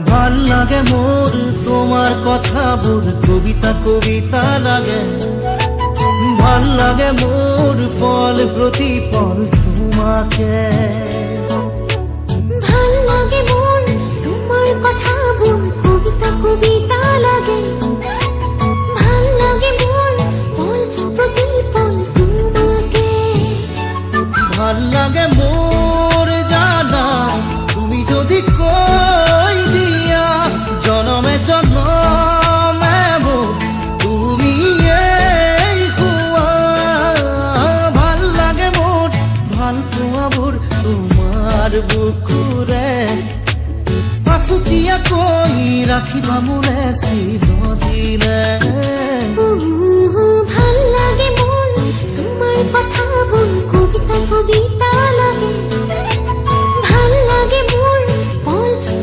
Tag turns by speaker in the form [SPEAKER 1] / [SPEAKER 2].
[SPEAKER 1] ভাল লাগে মোর তোমার কথা বোর কবিতা কবিতা লাগে। ভাল লাগে মোর পল প্রতি পল তোমাকে।
[SPEAKER 2] ভাল লাগে মন তোমার কথা বোর কবিতা কবিতা লাগে। ভাল লাগে মন পল প্রতি পল তোমাকে।
[SPEAKER 1] ভাল লাগে মোর জানা তুমি যদি কই দিয়া জনমে জনমে মোর তুমি এই খুয়া। ভাল লাগে মোর ভাল পোয়া মোর তোমার বুকুরে পাশুতিয়া কই রাখিবা মোরে চিরদিনে।
[SPEAKER 2] ভাল লাগে মন তোমার কথা বোর কবিতা